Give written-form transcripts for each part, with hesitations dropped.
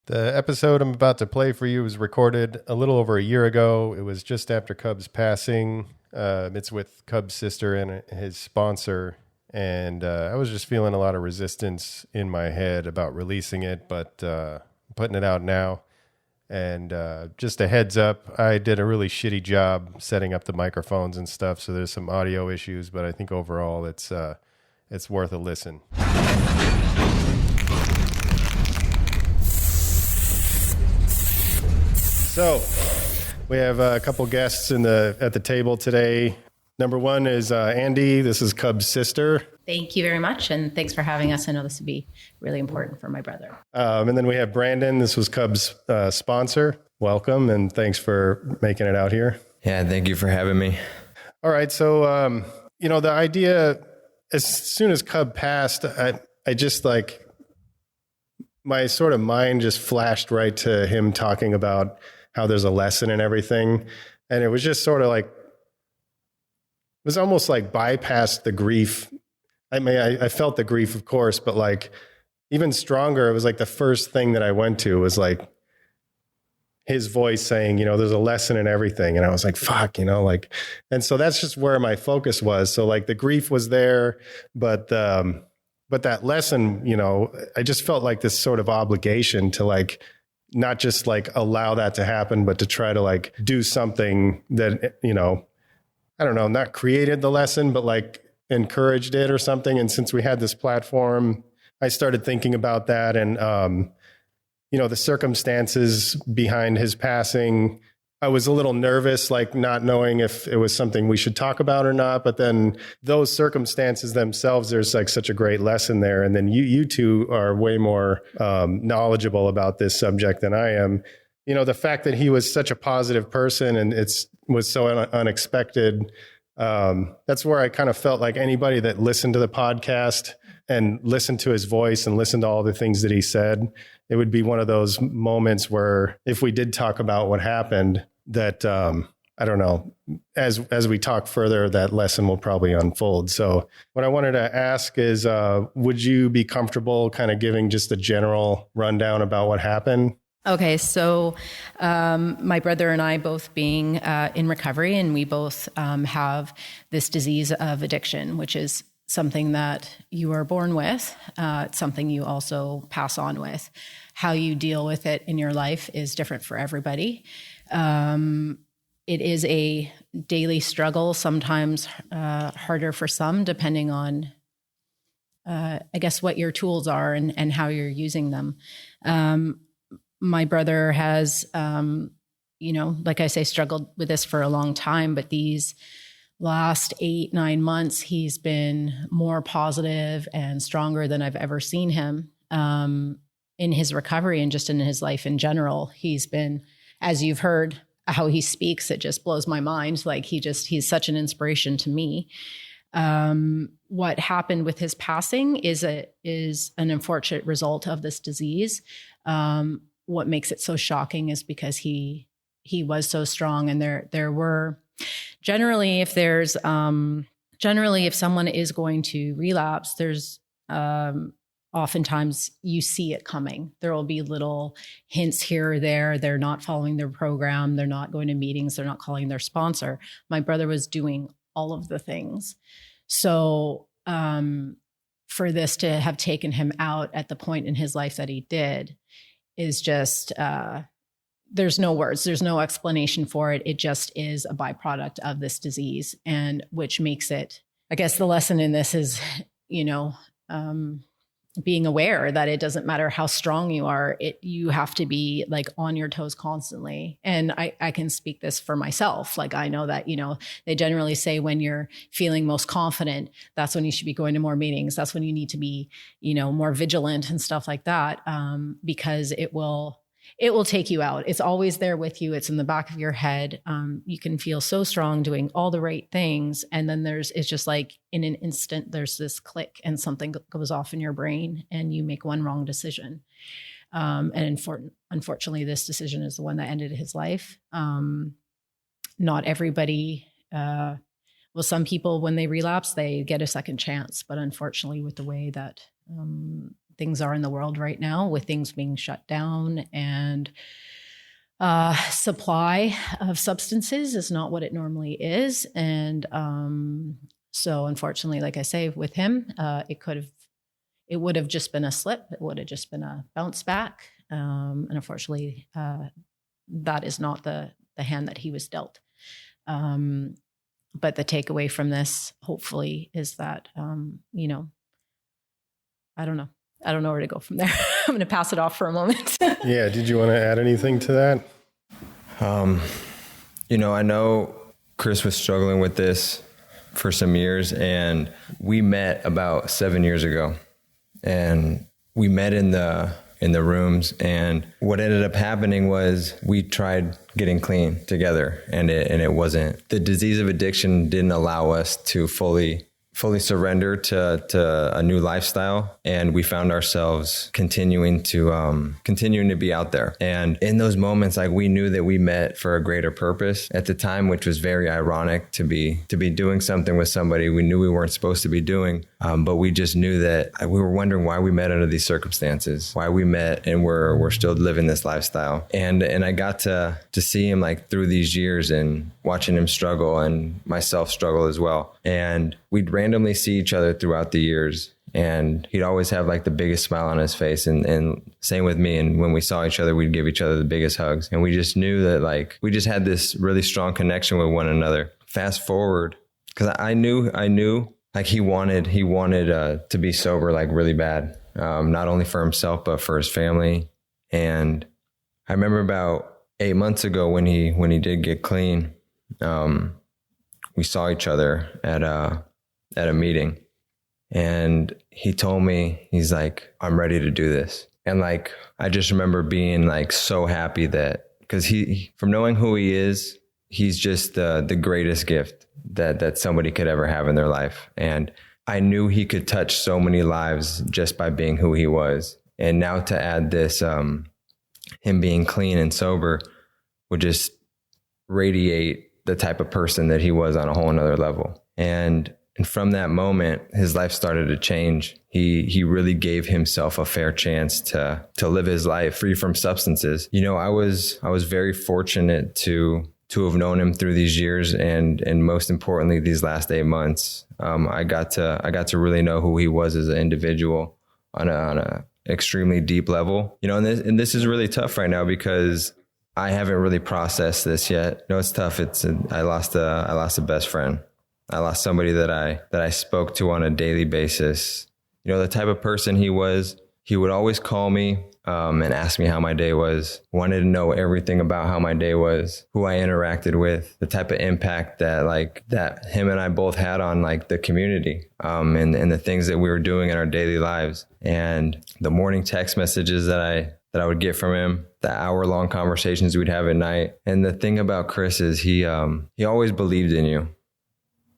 The episode I'm about to play for you was recorded a little over a year ago. It was just after Cub's passing. It's with Cub's sister and his sponsor. And I was just feeling a lot of resistance in my head about releasing it, but putting it out now. And just a heads up, I did a really shitty job setting up the microphones and stuff. So there's some audio issues, but I think overall it's worth a listen. So we have a couple guests at the table today. Number one is Andy. This is Cub's sister. Thank you very much, and thanks for having us. I know this would be really important for my brother. And then we have Brandon. This was Cub's sponsor. Welcome, and thanks for making it out here. Yeah, thank you for having me. All right, so the idea, as soon as Cub passed, I just my sort of mind just flashed right to him talking about how there's a lesson in everything. And it was just sort of it was almost like bypassed the grief. I mean, I felt the grief, of course, but even stronger, it was the first thing that I went to was his voice saying, there's a lesson in everything. And I was like, fuck, and so that's just where my focus was. So the grief was there, but that lesson, I just felt like this sort of obligation to not just allow that to happen, but to try to do something that, I don't know, not created the lesson, but encouraged it or something. And since we had this platform, I started thinking about that and, the circumstances behind his passing. I was a little nervous, not knowing if it was something we should talk about or not. But then those circumstances themselves, there's such a great lesson there. And then you two are way more knowledgeable about this subject than I am. The fact that he was such a positive person and was so unexpected. That's where I kind of felt like anybody that listened to the podcast and listened to his voice and listened to all the things that he said, it would be one of those moments where if we did talk about what happened, that I don't know, as we talk further, that lesson will probably unfold. So what I wanted to ask is, would you be comfortable kind of giving just a general rundown about what happened? Okay, so my brother and I both being in recovery, and we both have this disease of addiction, which is something that you are born with. It's something you also pass on with. How you deal with it in your life is different for everybody. It is a daily struggle, sometimes harder for some, depending on, I guess, what your tools are and how you're using them. My brother has, like I say, struggled with this for a long time, but these last 8-9 months, he's been more positive and stronger than I've ever seen him in his recovery and just in his life in general. He's been, as you've heard, how he speaks, it just blows my mind. He's such an inspiration to me. What happened with his passing is an unfortunate result of this disease. What makes it so shocking is because he was so strong, and there were generally if someone is going to relapse, there's oftentimes you see it coming. There will be little hints here or there. They're not following their program. They're not going to meetings. They're not calling their sponsor. My brother was doing all of the things. So for this to have taken him out at the point in his life that he did is just, there's no words, there's no explanation for it. It just is a byproduct of this disease, and which makes it, I guess the lesson in this is, being aware that it doesn't matter how strong you are, you have to be on your toes constantly. And I can speak this for myself. I know that, they generally say when you're feeling most confident, that's when you should be going to more meetings. That's when you need to be, more vigilant and stuff like that, because it will take you out. It's always there with you. It's in the back of your head. You can feel so strong doing all the right things. And then it's just in an instant, there's this click and something goes off in your brain and you make one wrong decision. And unfortunately, this decision is the one that ended his life. Not everybody, some people, when they relapse, they get a second chance. But unfortunately, with the way that things are in the world right now, with things being shut down, and supply of substances is not what it normally is. And so unfortunately, like I say, with him, it would have just been a slip. It would have just been a bounce back. And unfortunately, that is not the hand that he was dealt. But the takeaway from this, hopefully, is that, I don't know. I don't know where to go from there. I'm going to pass it off for a moment. Yeah. Did you want to add anything to that? I know Chris was struggling with this for some years, and we met about 7 years ago, and we met in the rooms, and what ended up happening was we tried getting clean together, and it wasn't, the disease of addiction didn't allow us to fully surrender to a new lifestyle. And we found ourselves continuing to be out there. And in those moments, like, we knew that we met for a greater purpose at the time, which was very ironic to be doing something with somebody we knew we weren't supposed to be doing. But we just knew that we were wondering why we met under these circumstances, why we met and we're still living this lifestyle. And I got to see him, like, through these years, and watching him struggle and myself struggle as well. And we'd randomly see each other throughout the years, and he'd always have, like, the biggest smile on his face, and same with me. And when we saw each other, we'd give each other the biggest hugs. And we just knew that, like, we just had this really strong connection with one another. Fast forward, because I knew like, he wanted to be sober, like, really bad, not only for himself, but for his family. And I remember about 8 months ago when he did get clean, we saw each other at a meeting, and he told me, he's like, I'm ready to do this. And, like, I just remember being, like, so happy that, because he, from knowing who he is, he's just the greatest gift that somebody could ever have in their life. And I knew he could touch so many lives just by being who he was. And now to add this, him being clean and sober would just radiate the type of person that he was on a whole nother level. And from that moment, his life started to change. He really gave himself a fair chance to live his life free from substances. I was very fortunate to have known him through these years, and most importantly, these last 8 months. I got to really know who he was as an individual on a extremely deep level. And this is really tough right now, because I haven't really processed this yet. It's tough. I lost a best friend. I lost somebody that I spoke to on a daily basis. The type of person he was, he would always call me and ask me how my day was, wanted to know everything about how my day was, who I interacted with, the type of impact that him and I both had on, like, the community, and the things that we were doing in our daily lives. And the morning text messages that I would get from him, the hour-long conversations we'd have at night. And the thing about Chris is he always believed in you,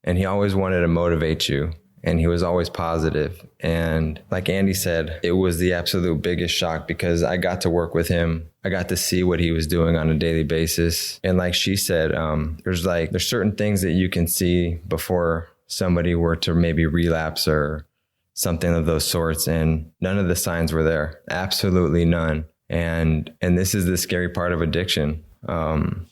and he always wanted to motivate you, and he was always positive. And like Andy said, it was the absolute biggest shock, because I got to work with him. I got to see what he was doing on a daily basis. And like she said, there's certain things that you can see before somebody were to maybe relapse or something of those sorts. And none of the signs were there. Absolutely none. And this is the scary part of addiction.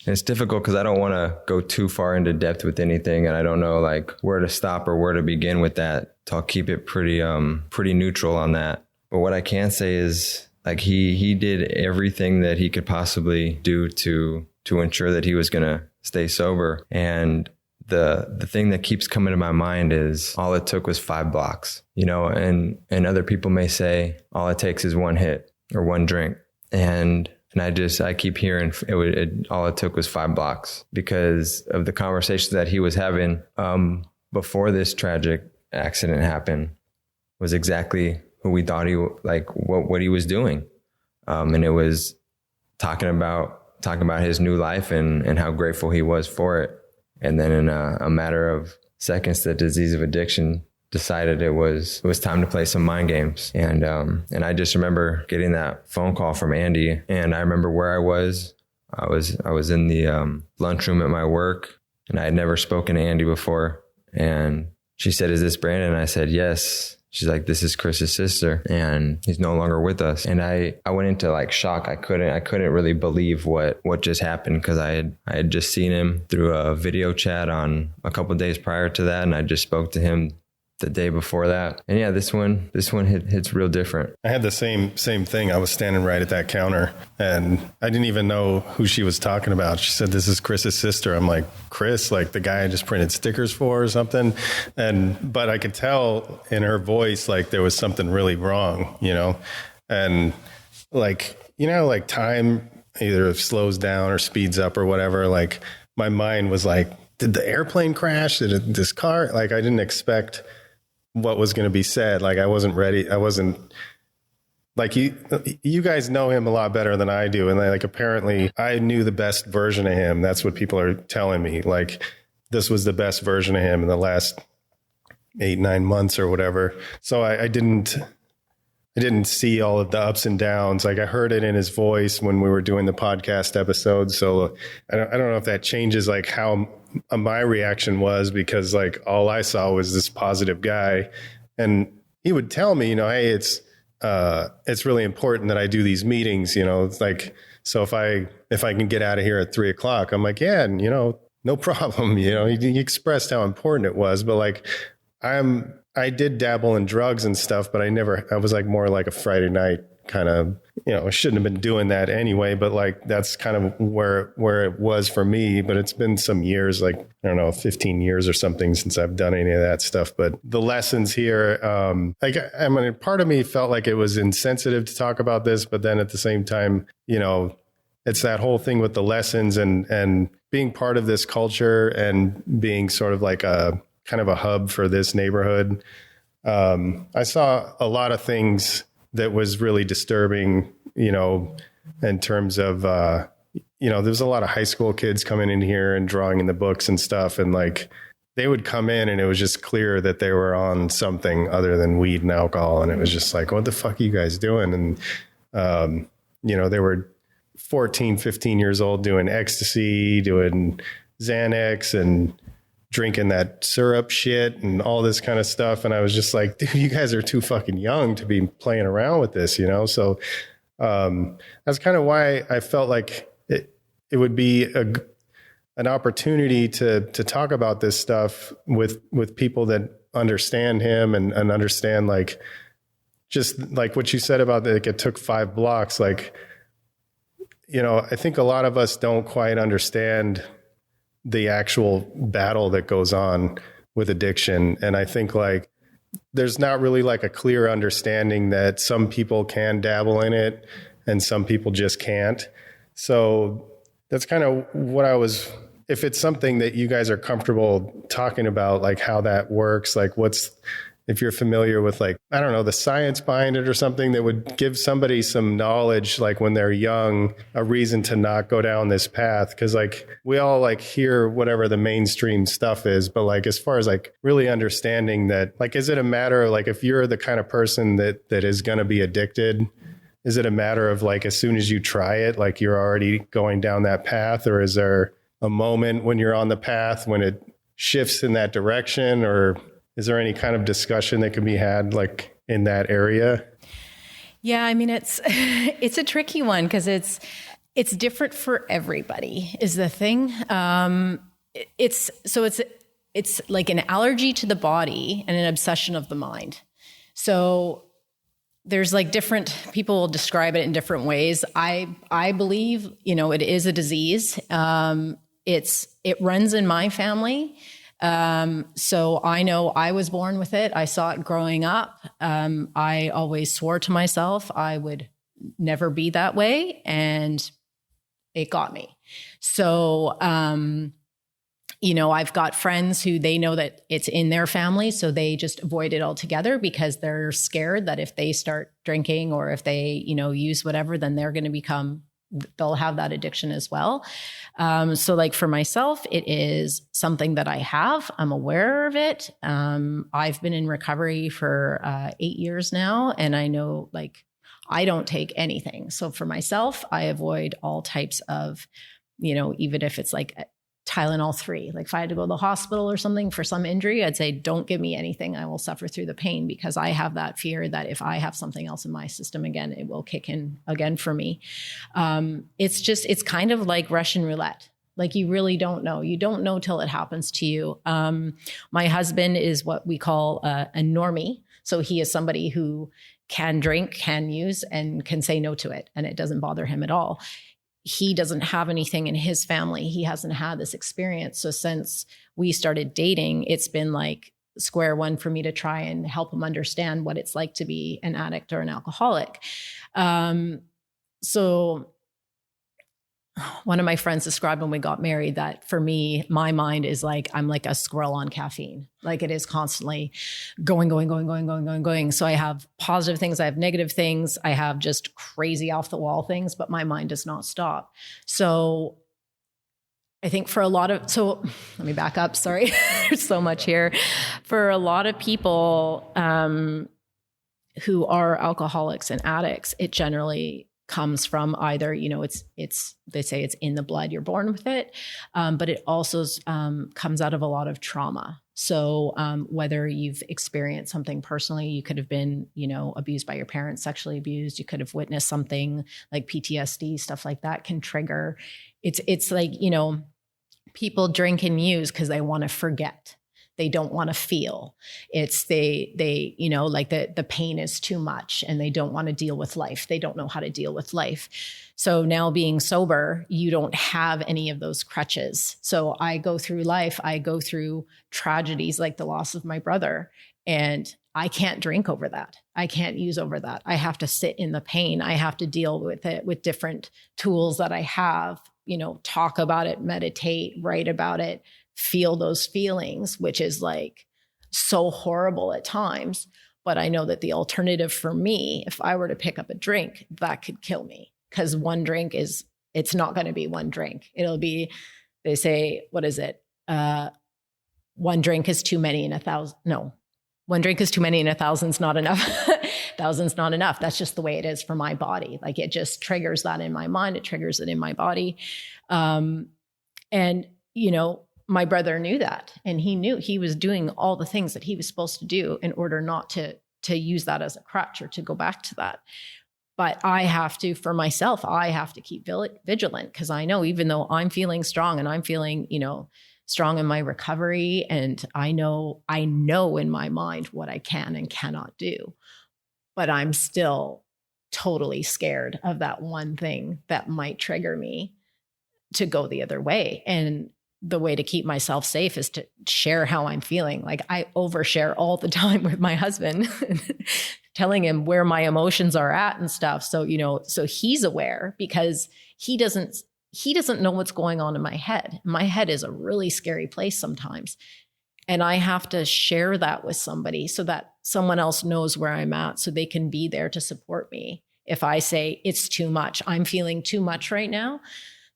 It's difficult because I don't want to go too far into depth with anything, and I don't know, like, where to stop or where to begin with that. So I'll keep it pretty neutral on that. But what I can say is, like, he did everything that he could possibly do to ensure that he was going to stay sober. And the thing that keeps coming to my mind is all it took was 5 blocks, and other people may say all it takes is 1 hit or 1 drink. And I keep hearing all it took was 5 blocks, because of the conversations that he was having before this tragic accident happened was exactly who we thought what he was doing. And it was talking about his new life and how grateful he was for it. And then in a matter of seconds, the disease of addiction decided it was time to play some mind games. And I just remember getting that phone call from Andy, and I remember where I was. I was in the lunchroom at my work, and I had never spoken to Andy before. And she said, "Is this Brandon?" And I said, "Yes." she's like, this is Chris's sister and he's no longer with us. And I went into like shock. I couldn't really believe what just happened, because I had just seen him through a video chat on a couple of days prior to that. And I just spoke to him the day before that. And yeah, this one hits real different. I had the same thing. I was standing right at that counter and I didn't even know who she was talking about. She said, this is Chris's sister. I'm like, Chris, like the guy I just printed stickers for or something. But I could tell in her voice, like there was something really wrong, you know? And like, you know, like time either slows down or speeds up or whatever. Like my mind was like, did the airplane crash? This car? Like I didn't expect what was going to be said. Like I wasn't ready. I wasn't like you guys know him a lot better than I do. And like, apparently I knew the best version of him. That's what people are telling me. Like this was the best version of him in the last 8-9 months or whatever. So I didn't see all of the ups and downs. Like I heard it in his voice when we were doing the podcast episode. So I don't know if that changes like how my reaction was, because like all I saw was this positive guy, and he would tell me, you know, hey, it's really important that I do these meetings, you know, it's like, so if I can get out of here at 3:00, I'm like, yeah, and you know, no problem. You know, he expressed how important it was, but like I did dabble in drugs and stuff, but I was like more like a Friday night kind of, you know, I shouldn't have been doing that anyway, but like, that's kind of where it was for me. But it's been some years, like, I don't know, 15 years or something since I've done any of that stuff. But the lessons here, like, I mean, part of me felt like it was insensitive to talk about this, but then at the same time, you know, it's that whole thing with the lessons and being part of this culture and being sort of like a kind of a hub for this neighborhood. I saw a lot of things that was really disturbing, you know, in terms of, you know, there's a lot of high school kids coming in here and drawing in the books and stuff. And like, they would come in and it was just clear that they were on something other than weed and alcohol. And it was just like, what the fuck are you guys doing? And, you know, they were 14, 15 years old doing ecstasy, doing Xanax and drinking that syrup shit and all this kind of stuff. And I was just like, dude, you guys are too fucking young to be playing around with this, you know? So that's kind of why I felt like it would be an opportunity to talk about this stuff with people that understand him and understand, like, just like what you said about like it took 5 blocks. Like, you know, I think a lot of us don't quite understand the actual battle that goes on with addiction. And I think like there's not really like a clear understanding that some people can dabble in it and some people just can't. So that's kind of what if it's something that you guys are comfortable talking about, like how that works, like if you're familiar with, like, I don't know, the science behind it or something that would give somebody some knowledge, like when they're young, a reason to not go down this path. Cause like we all like hear whatever the mainstream stuff is, but like, as far as like really understanding that, like, is it a matter of like, if you're the kind of person that is going to be addicted, is it a matter of like, as soon as you try it, like you're already going down that path? Or is there a moment when you're on the path when it shifts in that direction? Or is there any kind of discussion that can be had like in that area? Yeah, I mean, it's a tricky one because it's different for everybody is the thing. It's like an allergy to the body and an obsession of the mind. So there's like different people will describe it in different ways. I believe, you know, it is a disease. It runs in my family. So I know I was born with it. I saw it growing up. I always swore to myself I would never be that way, and it got me. So, you know, I've got friends who they know that it's in their family, so they just avoid it altogether because they're scared that if they start drinking or if they, you know, use whatever, then they'll have that addiction as well. So like for myself, it is something that I have. I'm aware of it. I've been in recovery for 8 years now, and I know like I don't take anything. So for myself, I avoid all types of, you know, even if it's like Tylenol 3. Like if I had to go to the hospital or something for some injury, I'd say, don't give me anything. I will suffer through the pain, because I have that fear that if I have something else in my system again, it will kick in again for me. It's kind of like Russian roulette. Like you really don't know. You don't know till it happens to you. My husband is what we call a normie. So he is somebody who can drink, can use, and can say no to it. And it doesn't bother him at all. He doesn't have anything in his family. He hasn't had this experience. So since we started dating, it's been like square one for me to try and help him understand what it's like to be an addict or an alcoholic. So one of my friends described when we got married that for me, my mind is like, I'm like a squirrel on caffeine. Like it is constantly going. So I have positive things. I have negative things. I have just crazy off the wall things, but my mind does not stop. So I think so let me back up. Sorry. There's so much here. For a lot of people who are alcoholics and addicts, it generally comes from either, they say it's in the blood, you're born with it, but it also comes out of a lot of trauma. So whether you've experienced something personally, you could have been, abused by your parents, sexually abused, you could have witnessed something like PTSD, stuff like that can trigger. It's like, people drink and use because they want to forget. They don't want to feel. It's they like the pain is too much and they don't want to deal with life. They don't know how to deal with life. So now being sober, you don't have any of those crutches. So I go through life, I go through tragedies like the loss of my brother, and I can't drink over that. I can't use over that. I have to sit in the pain. I have to deal with it with different tools that I have, talk about it, meditate, write about it, feel those feelings, which is like so horrible at times. But I know that the alternative for me, if I were to pick up a drink, that could kill me, because one drink it's not going to be one drink. It'll be, they say, what is it? One drink is too many in 1,000. No, one drink is too many and 1,000's not enough. 1,000's not enough. That's just the way it is for my body. Like it just triggers that in my mind. It triggers it in my body. My brother knew that, and he knew he was doing all the things that he was supposed to do in order not to use that as a crutch or to go back to that. But I have to, for myself, I have to keep vigilant, because I know even though I'm feeling strong and I'm feeling, strong in my recovery, and I know in my mind what I can and cannot do, but I'm still totally scared of that one thing that might trigger me to go the other way. And the way to keep myself safe is to share how I'm feeling. Like I overshare all the time with my husband, telling him where my emotions are at and stuff. So, so he's aware, because he doesn't know what's going on in my head. My head is a really scary place sometimes. And I have to share that with somebody so that someone else knows where I'm at, so they can be there to support me. If I say it's too much, I'm feeling too much right now,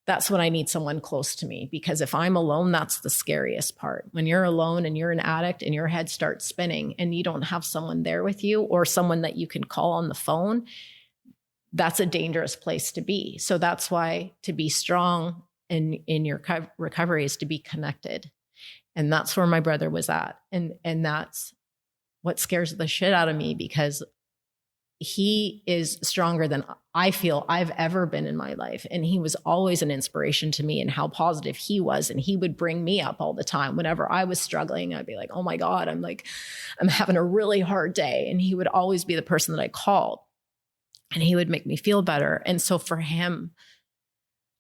that's when I need someone close to me, because if I'm alone, that's the scariest part. When you're alone and you're an addict and your head starts spinning and you don't have someone there with you, or someone that you can call on the phone, that's a dangerous place to be. So that's why to be strong in your recovery is to be connected. And that's where my brother was at. And that's what scares the shit out of me, because he is stronger than I feel I've ever been in my life. And he was always an inspiration to me, and how positive he was. And he would bring me up all the time. Whenever I was struggling, I'd be like, oh my God, I'm having a really hard day. And he would always be the person that I called, and he would make me feel better. And so for him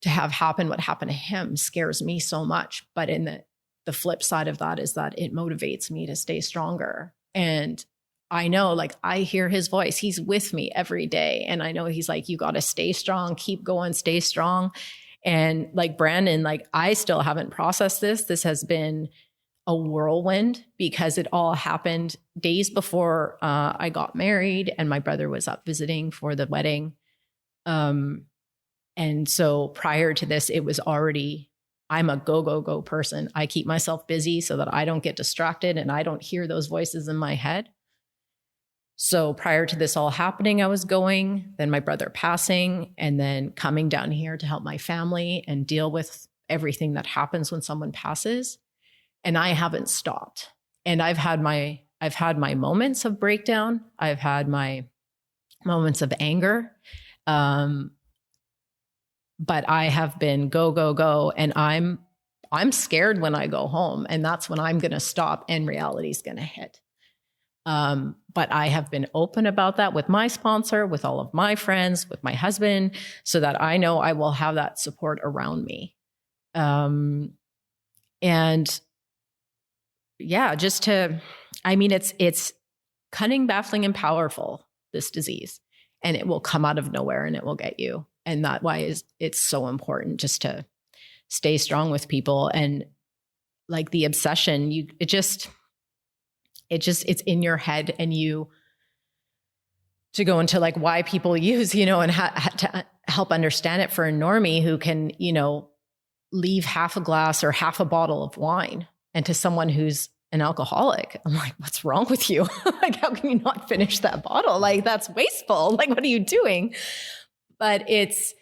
to have happened, what happened to him, scares me so much. But in the flip side of that is that it motivates me to stay stronger. And I know, like, I hear his voice. He's with me every day. And I know he's like, you got to stay strong, keep going, stay strong. And like Brandon, like, I still haven't processed this. This has been a whirlwind, because it all happened days before I got married, and my brother was up visiting for the wedding. And so prior to this, it was already, I'm a go person. I keep myself busy so that I don't get distracted and I don't hear those voices in my head. So prior to this all happening, I was going, then my brother passing, and then coming down here to help my family and deal with everything that happens when someone passes. And I haven't stopped. And I've had my moments of breakdown. I've had my moments of anger. But I have been go, go, go. And I'm scared when I go home, and that's when I'm going to stop and reality is going to hit. But I have been open about that with my sponsor, with all of my friends, with my husband, so that I know I will have that support around me. And yeah, it's cunning, baffling, and powerful, this disease, and it will come out of nowhere and it will get you. And that's why it's so important just to stay strong with people. And like the obsession, it's in your head, and to go into like why people use, and to help understand it for a normie who can, leave half a glass or half a bottle of wine. And to someone who's an alcoholic, I'm like, what's wrong with you? Like, how can you not finish that bottle? Like, that's wasteful. Like, what are you doing? But it's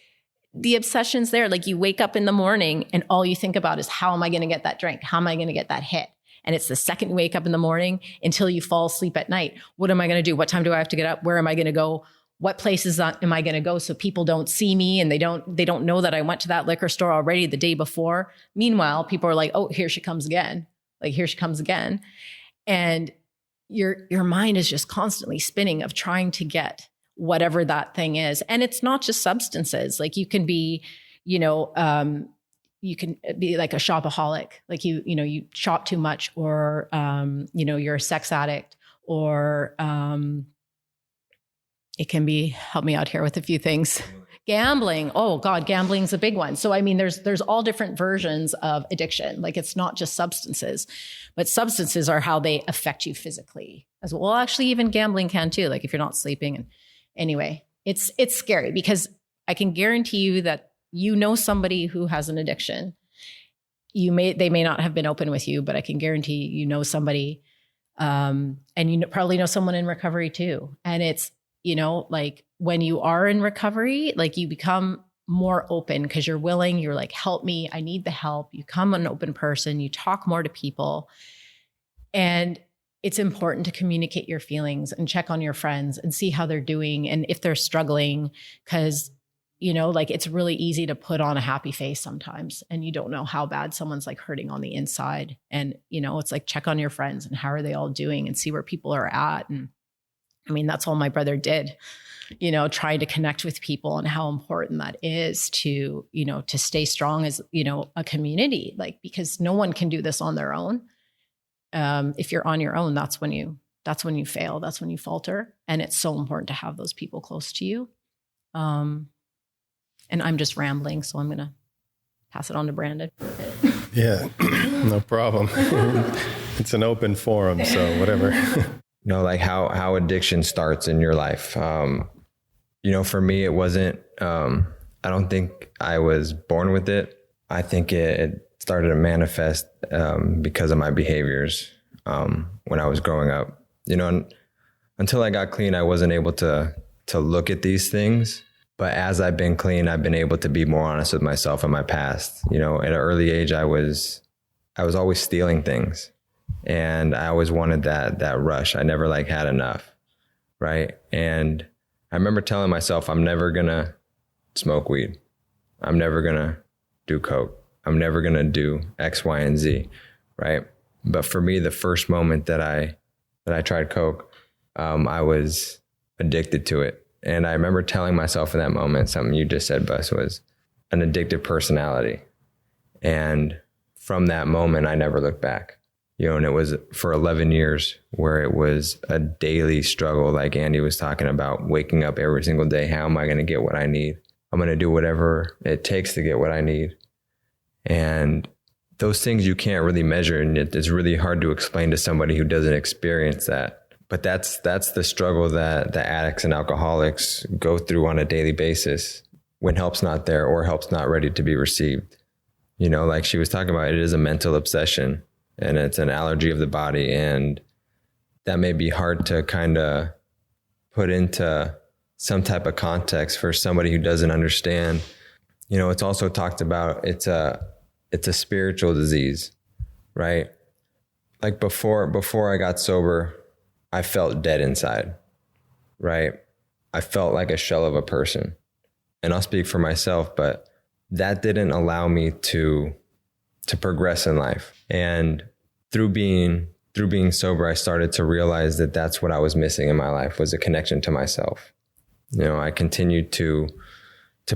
the obsession's there. Like, you wake up in the morning and all you think about is, how am I going to get that drink? How am I going to get that hit? And it's the second you wake up in the morning until you fall asleep at night. What am I going to do? What time do I have to get up? Where am I going to go? What places am I going to go so people don't see me and they don't know that I went to that liquor store already the day before? Meanwhile, people are like, oh, here she comes again. Like, here she comes again. And your mind is just constantly spinning of trying to get whatever that thing is. And it's not just substances. Like, you can be, you can be like a shopaholic, like you shop too much, or, you're a sex addict, or, it can be, help me out here with a few things. Gambling. Oh God, gambling's a big one. So, I mean, there's all different versions of addiction. Like, it's not just substances, but substances are how they affect you physically as well. Well, actually, even gambling can too. Like, if you're not sleeping. And anyway, it's scary, because I can guarantee you that somebody who has an addiction. They may not have been open with you, but I can guarantee somebody, and probably know someone in recovery too. And it's, like, when you are in recovery, like, you become more open because you're willing, you're like, help me, I need the help. You become an open person, you talk more to people. And it's important to communicate your feelings and check on your friends and see how they're doing and if they're struggling, because, like, it's really easy to put on a happy face sometimes, and you don't know how bad someone's like hurting on the inside. And, it's like, check on your friends and how are they all doing, and see where people are at. And I mean, that's all my brother did, trying to connect with people, and how important that is to, to stay strong as, a community, like, because no one can do this on their own. If you're on your own, that's when you fail. That's when you falter. And it's so important to have those people close to you. And I'm just rambling, so I'm going to pass it on to Brandon. Yeah, no problem. It's an open forum, so whatever. Like how addiction starts in your life. For me, it wasn't, I don't think I was born with it. I think it started to manifest because of my behaviors when I was growing up. Until I got clean, I wasn't able to look at these things. But as I've been clean, I've been able to be more honest with myself in my past. At an early age, I was always stealing things. And I always wanted that rush. I never had enough. Right. And I remember telling myself, I'm never going to smoke weed. I'm never going to do coke. I'm never going to do X, Y, and Z. Right. But for me, the first moment that I tried coke, I was addicted to it. And I remember telling myself in that moment, something you just said, Bus, was an addictive personality. And from that moment, I never looked back. And it was for 11 years where it was a daily struggle, like Andy was talking about, waking up every single day. How am I going to get what I need? I'm going to do whatever it takes to get what I need. And those things you can't really measure, and it's really hard to explain to somebody who doesn't experience that. But that's the struggle that the addicts and alcoholics go through on a daily basis when help's not there or help's not ready to be received. Like she was talking about, it is a mental obsession. And it's an allergy of the body. And that may be hard to kind of put into some type of context for somebody who doesn't understand. It's also talked about, it's a it's a spiritual disease, right? Like before I got sober, I felt dead inside, right? I felt like a shell of a person. And I'll speak for myself, but that didn't allow me to progress in life. And through being sober, I started to realize that that's what I was missing in my life, was a connection to myself. You know, I continued to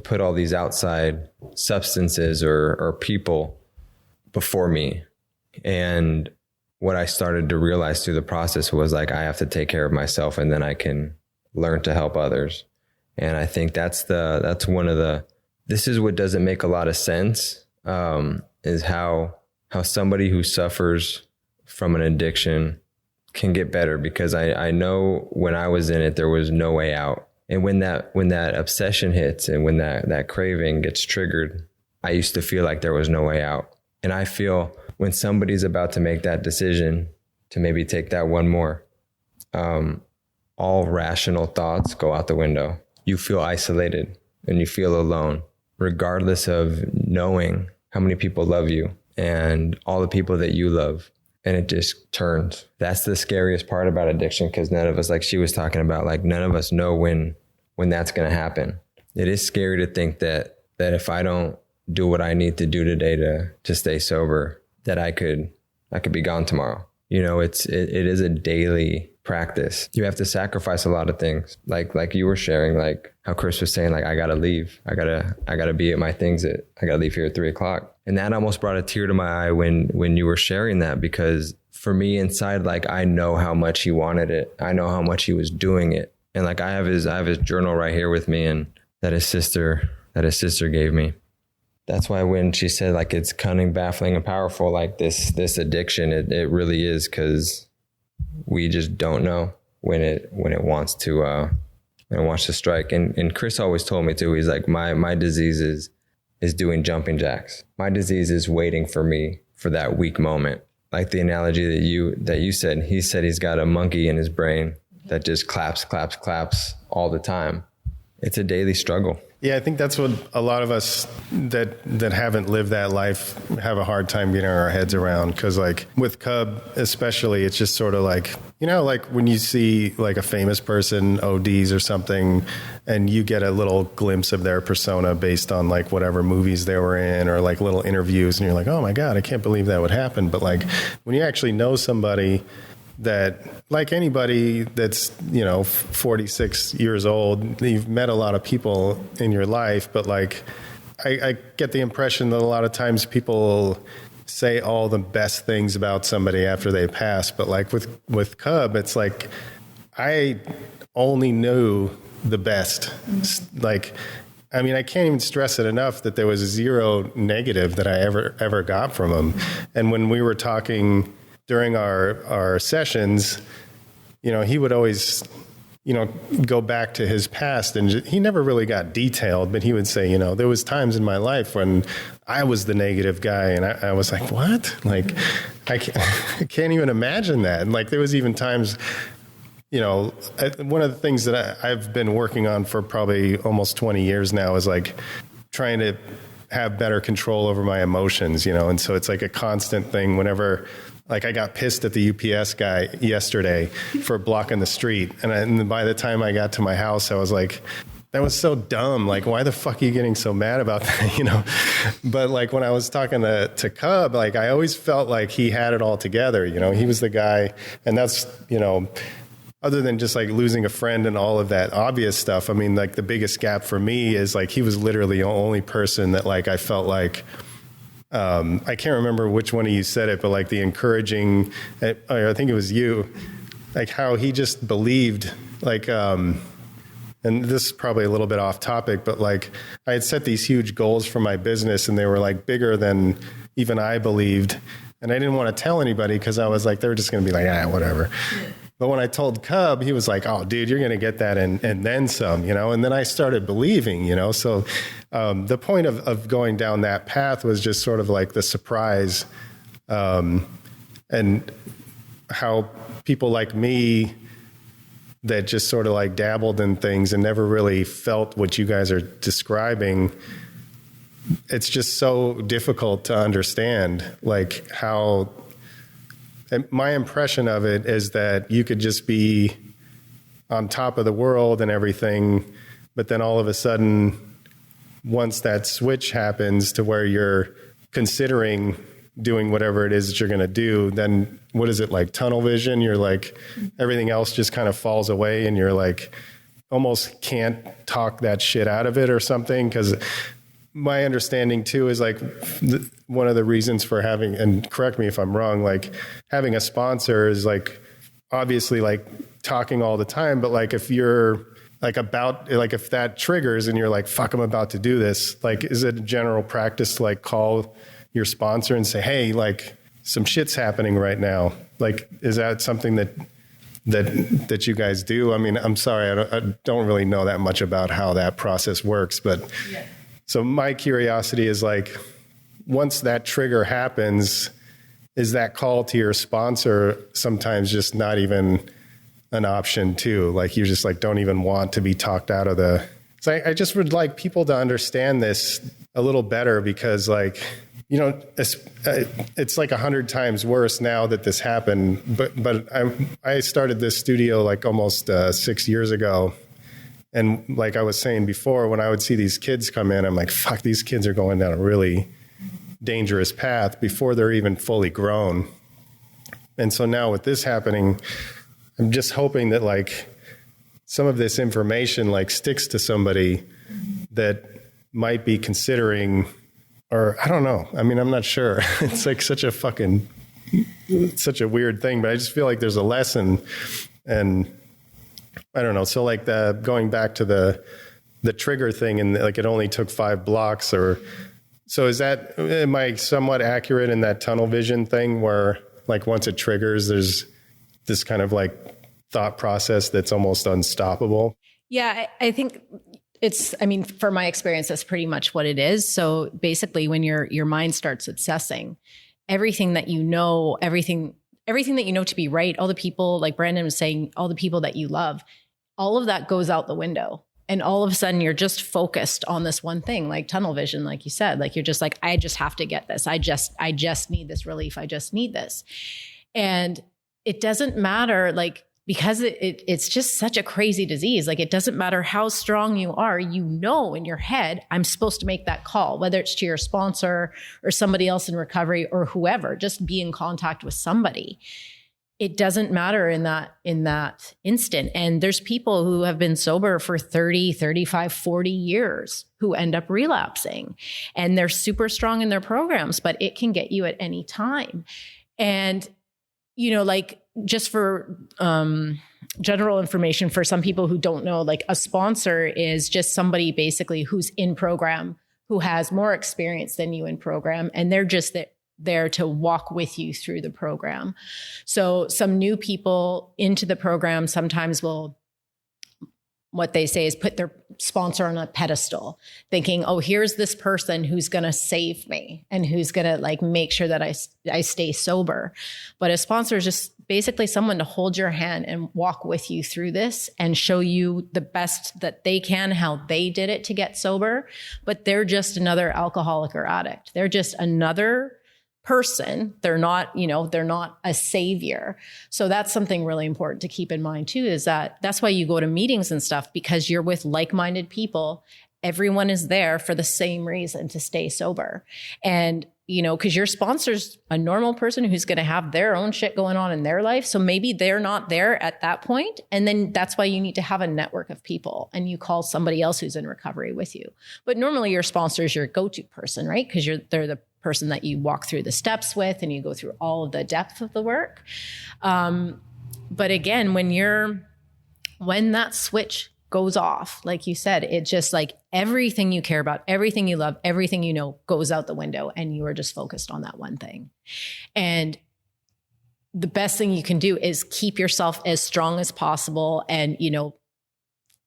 put all these outside substances or people before me. And what I started to realize through the process was like, I have to take care of myself, and then I can learn to help others. And I think that's one of the, this is what doesn't make a lot of sense, is how somebody who suffers from an addiction can get better. Because I know when I was in it, there was no way out. And when that obsession hits and when that craving gets triggered, I used to feel like there was no way out. And I feel when somebody's about to make that decision to maybe take that one more, all rational thoughts go out the window. You feel isolated and you feel alone, regardless of knowing how many people love you and all the people that you love. And it just turns. That's the scariest part about addiction, because none of us, like she was talking about, like none of us know when that's going to happen. It is scary to think that if I don't do what I need to do today to stay sober, that I could be gone tomorrow. You know, it is a daily practice. You have to sacrifice a lot of things. Like you were sharing, like how Chris was saying, like, I gotta leave. I gotta be at my things I gotta leave here at 3:00. And that almost brought a tear to my eye when you were sharing that, because for me inside, like, I know how much he wanted it. I know how much he was doing it. And like, I have his journal right here with me, and that his sister gave me. That's why when she said, like, it's cunning, baffling, and powerful, like this addiction, it really is, because we just don't know when it wants to strike. And Chris always told me too, he's like, my disease is doing jumping jacks. My disease is waiting for me for that weak moment. Like the analogy that you said, he said he's got a monkey in his brain that just claps all the time. It's a daily struggle. Yeah, I think that's what a lot of us that haven't lived that life have a hard time getting our heads around. Because like with Cub especially, it's just sort of like, you know, like when you see like a famous person ODs or something, and you get a little glimpse of their persona based on like whatever movies they were in or like little interviews, and you're like, oh my God, I can't believe that would happen. But like when you actually know somebody that, like anybody that's, you know, 46 years old, you've met a lot of people in your life, but like, I get the impression that a lot of times people say all the best things about somebody after they pass. But like with Cub, it's like, I only knew the best. Like, I mean, I can't even stress it enough that there was zero negative that I ever got from him. And when we were talking during our sessions, you know, he would always, you know, go back to his past, and he never really got detailed, but he would say, you know, there was times in my life when I was the negative guy, and I was like, what? Like, I can't even imagine that. And like, there was even times, you know, one of the things that I've been working on for probably almost 20 years now is like trying to have better control over my emotions, you know, and so it's like a constant thing whenever. Like I got pissed at the UPS guy yesterday for blocking the street. And by the time I got to my house, I was like, that was so dumb. Like, why the fuck are you getting so mad about that? You know? But like when I was talking to Cub, like I always felt like he had it all together. You know, he was the guy. And that's, you know, other than just like losing a friend and all of that obvious stuff. I mean, like the biggest gap for me is like, he was literally the only person that like, I felt like, I can't remember which one of you said it, but like the encouraging, I think it was you, like how he just believed, like, and this is probably a little bit off topic, but like I had set these huge goals for my business, and they were like bigger than even I believed. And I didn't want to tell anybody because I was like, they were just going to be like, whatever. Yeah. But when I told Cub, he was like, oh, dude, you're going to get that and then some, you know? And then I started believing, you know? So the point of going down that path was just sort of like the surprise and how people like me that just sort of like dabbled in things and never really felt what you guys are describing it's just so difficult to understand, like how, my impression of it is that you could just be on top of the world and everything, but then all of a sudden, once that switch happens to where you're considering doing whatever it is that you're going to do, then what is it, like tunnel vision? You're like, everything else just kind of falls away and you're like, almost can't talk that shit out of it or something. Because my understanding too is like one of the reasons for having, and correct me if I'm wrong, like having a sponsor is like obviously like talking all the time, but like if you're like about, like if that triggers and you're like, fuck, I'm about to do this, like is it a general practice to like call your sponsor and say, hey, like some shit's happening right now? Like, is that something that you guys do? I mean, I'm sorry, I don't really know that much about how that process works, but yeah. So my curiosity is like, once that trigger happens, is that call to your sponsor sometimes just not even an option too? Like you just like don't even want to be talked out of the, so I just would like people to understand this a little better, because like, you know, it's like 100 times worse now that this happened. But I started this studio like almost 6 years ago. And like I was saying before, when I would see these kids come in, I'm like, fuck, these kids are going down a really dangerous path before they're even fully grown. And so now with this happening, I'm just hoping that like some of this information like sticks to somebody that might be considering, or I don't know. I mean, I'm not sure. It's like such a weird thing, but I just feel like there's a lesson, and I don't know. So like going back to the trigger thing, and like it only took 5 blocks, or so am I somewhat accurate in that tunnel vision thing where like once it triggers, there's this kind of like thought process that's almost unstoppable? Yeah, I think I mean, for my experience, that's pretty much what it is. So basically when your mind starts obsessing, everything that you know, everything that you know to be right, all the people, like Brandon was saying, all the people that you love, all of that goes out the window. And all of a sudden you're just focused on this one thing, like tunnel vision, like you said, like you're just like, I just have to get this. I just need this relief. I just need this. And it doesn't matter, like, because it's just such a crazy disease. Like it doesn't matter how strong you are, you know, in your head, I'm supposed to make that call, whether it's to your sponsor or somebody else in recovery or whoever, just be in contact with somebody. It doesn't matter in that instant. And there's people who have been sober for 30, 35, 40 years who end up relapsing, and they're super strong in their programs, but it can get you at any time. And, you know, like, just for general information for some people who don't know, like a sponsor is just somebody basically who's in program, who has more experience than you in program, and they're just there to walk with you through the program. So some new people into the program sometimes will, what they say is put their sponsor on a pedestal, thinking, oh, here's this person who's going to save me and who's going to like make sure that I stay sober. But a sponsor is just basically someone to hold your hand and walk with you through this and show you the best that they can, how they did it to get sober. But they're just another alcoholic or addict. They're just another person. They're not a savior. So that's something really important to keep in mind too, is that's why you go to meetings and stuff, because you're with like-minded people. Everyone is there for the same reason, to stay sober. And, you know, because your sponsor's a normal person who's going to have their own shit going on in their life. So maybe they're not there at that point. And then that's why you need to have a network of people, and you call somebody else who's in recovery with you. But normally your sponsor is your go-to person, right? Because they're the person that you walk through the steps with, and you go through all of the depth of the work. But again, when that switch goes off, like you said, it just like everything you care about, everything you love, everything you know goes out the window, and you are just focused on that one thing. And the best thing you can do is keep yourself as strong as possible, and, you know,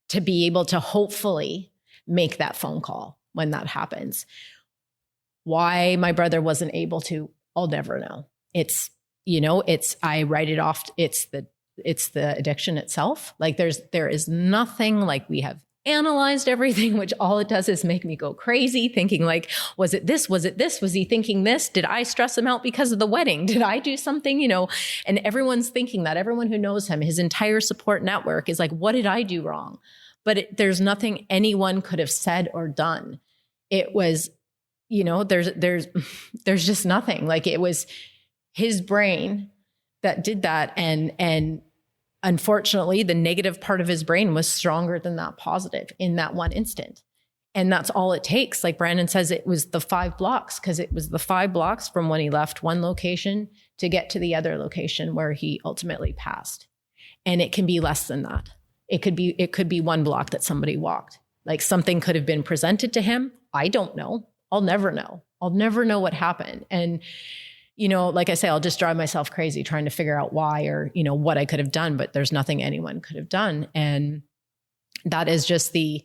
to be able to hopefully make that phone call when that happens. Why my brother wasn't able to, I'll never know. I write it off. It's the addiction itself. Like there is nothing like we have analyzed everything, which all it does is make me go crazy, thinking like, was it this? Was it this? Was he thinking this? Did I stress him out because of the wedding? Did I do something, And everyone's thinking that. Everyone who knows him, his entire support network is like, what did I do wrong? But there's nothing anyone could have said or done. It was, there's just nothing. Like, it was his brain that did that. And unfortunately, the negative part of his brain was stronger than that positive in that one instant. And that's all it takes. Like Brandon says, it was the 5 blocks, because it was the 5 blocks from when he left one location to get to the other location where he ultimately passed. And it can be less than that. It could be 1 block that somebody walked. Like, something could have been presented to him. I don't know. I'll never know. I'll never know what happened. And like I say, I'll just drive myself crazy trying to figure out why, or, what I could have done, but there's nothing anyone could have done. And that is just you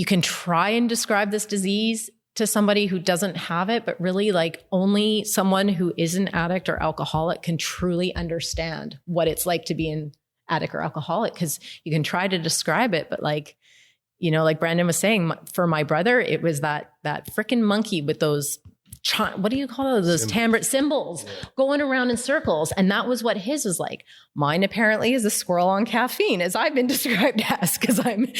can try and describe this disease to somebody who doesn't have it, but really, like, only someone who is an addict or alcoholic can truly understand what it's like to be an addict or alcoholic. Cause you can try to describe it, but like Brandon was saying, for my brother, it was that freaking monkey with those, what do you call those timbre cymbals going around in circles. And that was what his was like. Mine apparently is a squirrel on caffeine, as I've been described as, because I'm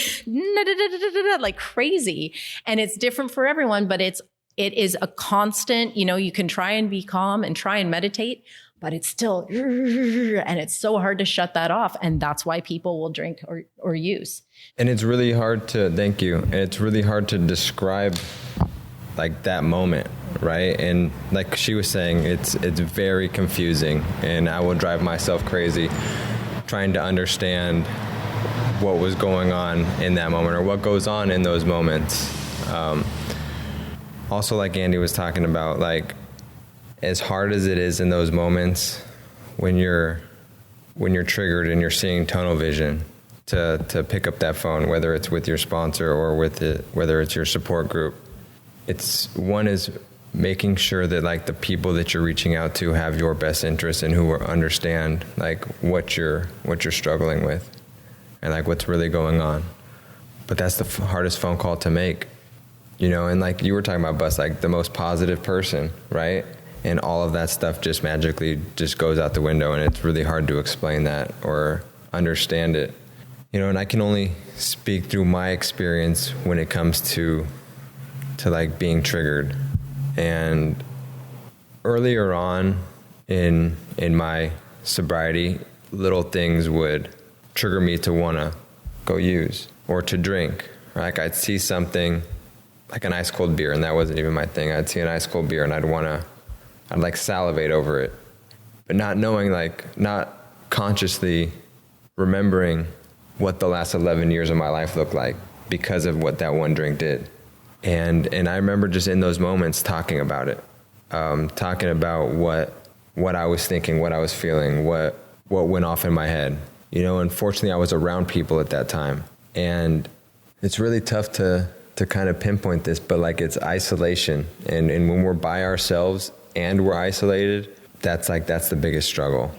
like crazy. And it's different for everyone, but it is a constant, you can try and be calm and try and meditate, but it's still, and it's so hard to shut that off. And that's why people will drink or use. And it's really hard to, thank you. And it's really hard to describe like that moment, right? And like she was saying, it's very confusing, and I will drive myself crazy trying to understand what was going on in that moment, or what goes on in those moments. Also, like Andy was talking about, like, as hard as it is in those moments when you're triggered and you're seeing tunnel vision, to pick up that phone, whether it's with your sponsor or whether it's your support group. One is making sure that, like, the people that you're reaching out to have your best interests and who understand, like, what you're struggling with and, like, what's really going on. But that's the hardest phone call to make, and like you were talking about, Bus, like the most positive person, right? And all of that stuff just magically just goes out the window, and it's really hard to explain that or understand it. And I can only speak through my experience when it comes to like being triggered. And earlier on in my sobriety, little things would trigger me to want to go use or to drink. Like, I'd see something like an ice cold beer, and that wasn't even my thing. I'd see an ice cold beer and I'd like salivate over it, but not knowing, like, not consciously remembering what the last 11 years of my life looked like because of what that one drink did. And I remember just in those moments talking about it, talking about what I was thinking, what I was feeling, what went off in my head. Unfortunately, I was around people at that time, and it's really tough to kind of pinpoint this, but like, it's isolation. And when we're by ourselves and we're isolated, that's the biggest struggle.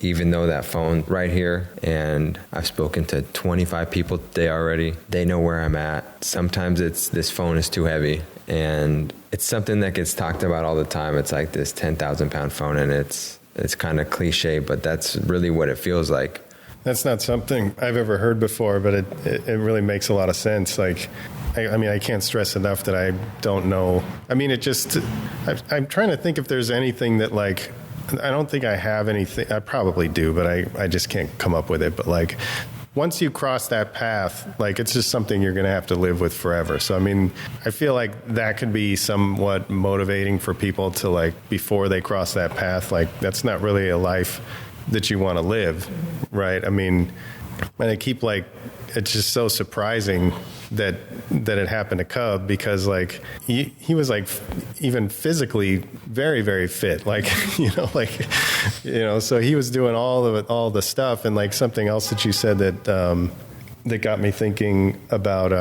Even though that phone right here, and I've spoken to 25 people today already, they know where I'm at. Sometimes this phone is too heavy, and it's something that gets talked about all the time. It's like this 10,000 pound phone, and it's kind of cliche, but that's really what it feels like. That's not something I've ever heard before, but it really makes a lot of sense. Like, I can't stress enough that I don't know. I'm trying to think if there's anything that, like, I don't think I have anything. I probably do, but I just can't come up with it. But like, once you cross that path, like, it's just something you're going to have to live with forever. So, I feel like that could be somewhat motivating for people to, like, before they cross that path, like, that's not really a life that you want to live, right? And I keep, like, it's just so surprising that it happened to Cub, because, like, he was, like, even physically very, very fit, like, so he was doing all the stuff. And, like, something else that you said that got me thinking about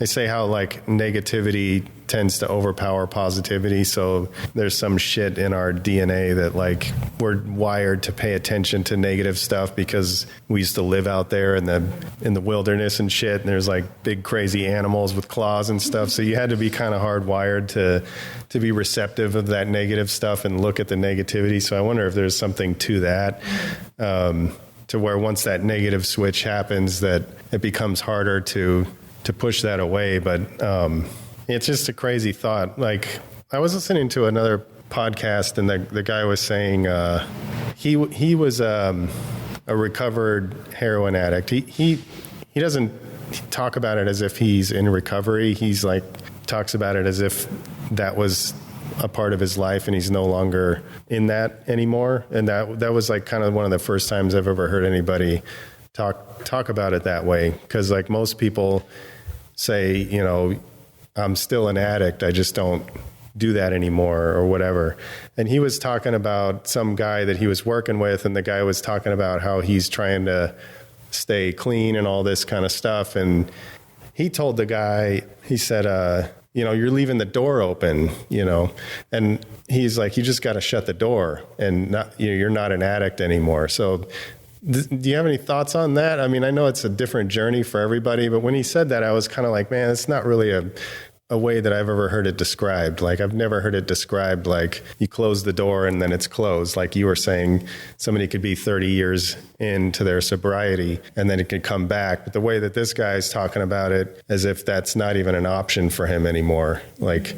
they say how like negativity tends to overpower positivity. So there's some shit in our DNA that like we're wired to pay attention to negative stuff because we used to live out there in the wilderness and shit. And there's like big crazy animals with claws and stuff. So you had to be kind of hardwired to be receptive of that negative stuff and look at the negativity. So I wonder if there's something to that, to where once that negative switch happens, that it becomes harder to push that away. But it's just a crazy thought. Like I was listening to another podcast, and the guy was saying he was a recovered heroin addict. He doesn't talk about it as if he's in recovery. He's like talks about it as if that was a part of his life and he's no longer in that anymore. And that was like kind of one of the first times I've ever heard anybody talk about it that way. Because like most people say, you know, I'm still an addict, I just don't do that anymore or whatever. And he was talking about some guy that he was working with, and the guy was talking about how he's trying to stay clean and all this kind of stuff. And he told the guy, he said, you know, you're leaving the door open, you know, and he's like, you just got to shut the door, and not, you know, you're not an addict anymore. So do you have any thoughts on that? I mean, I know it's a different journey for everybody, but when he said that, I was kind of like, man, it's not really a way that I've ever heard it described. Like I've never heard it described like you close the door and then it's closed. Like you were saying, somebody could be 30 years into their sobriety and then it could come back. But the way that this guy's talking about it, as if that's not even an option for him anymore. Like,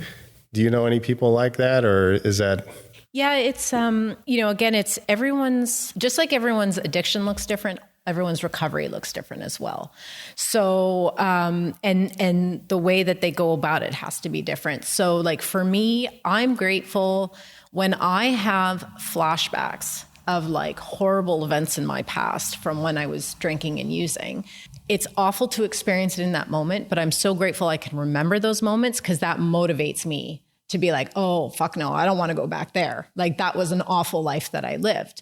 do you know any people like that, or is that... Yeah, it's, you know, again, it's everyone's, just like everyone's addiction looks different, everyone's recovery looks different as well. So, and the way that they go about it has to be different. So like for me, I'm grateful when I have flashbacks of like horrible events in my past from when I was drinking and using. It's awful to experience it in that moment, but I'm so grateful I can remember those moments, because that motivates me to be like, oh, fuck no, I don't want to go back there. Like that was an awful life that I lived.